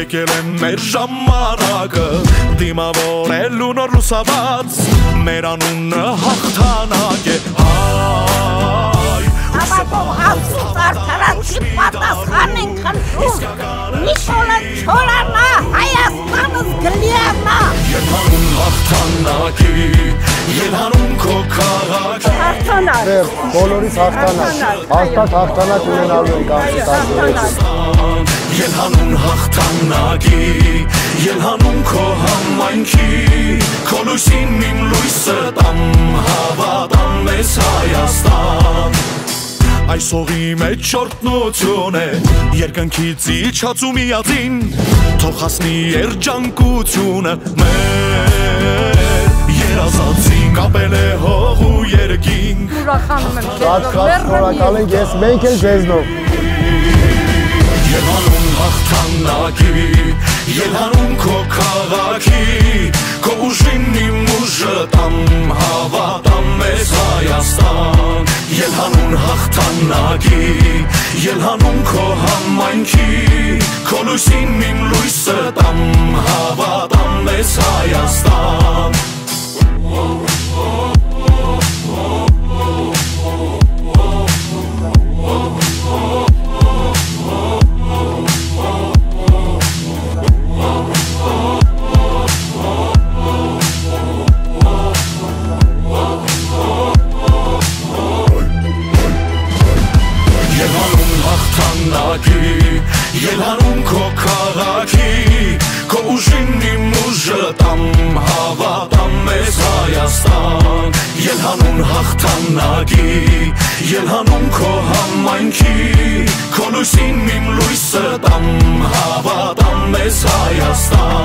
եկել են մեր ժամանակը դիմավորելու նոր լուսաբաց մեր անունը հաղթանակ է Ապատով ասուց արդարացի պատասխան ենք խնդրում Նիշոլը չորանա Հայաստանս գլիանա Երհանուն հաղթանակի Երհանուն քո քաղաքի Հաղթանակ Բոլորիս հաղթանակ Հաստատ հաղթանակ ունենալու ենք Երհանուն հաղթանակի Երհանուն քո համայնքի Քո լույսին իմ լույսը տամ Հավատամ մեզ Հայաստան Այս հողի մեջ շորտնություն է Երկնքից իջած ու միածին Թող հասնի երջանկությունը մեր Երազածին կապել է հող ու երկինք Ուրախանում եմ շնորհակալ ենք ես մենք էլ ձեզնով Երհանուն հաղթանակի Երհանուն քո քաղաքի Քո ուժին իմ ուժը տամ Հավատամ մեզ Հայաստան Երհանուն հաղթանակի Երհանուն քո համայնքի Քո լույսին իմ լույսը տամ Հավատամ մեզ Հայաստան Երհանուն քո քաղաքի Քո ուժին իմ ուժը տամ Հավատամ մեզ Հայաստան Երհանուն հաղթանակի Երհանուն քո համայնքի Քո լույսին իմ լույսը տամ Հավատամ մեզ Հայաստան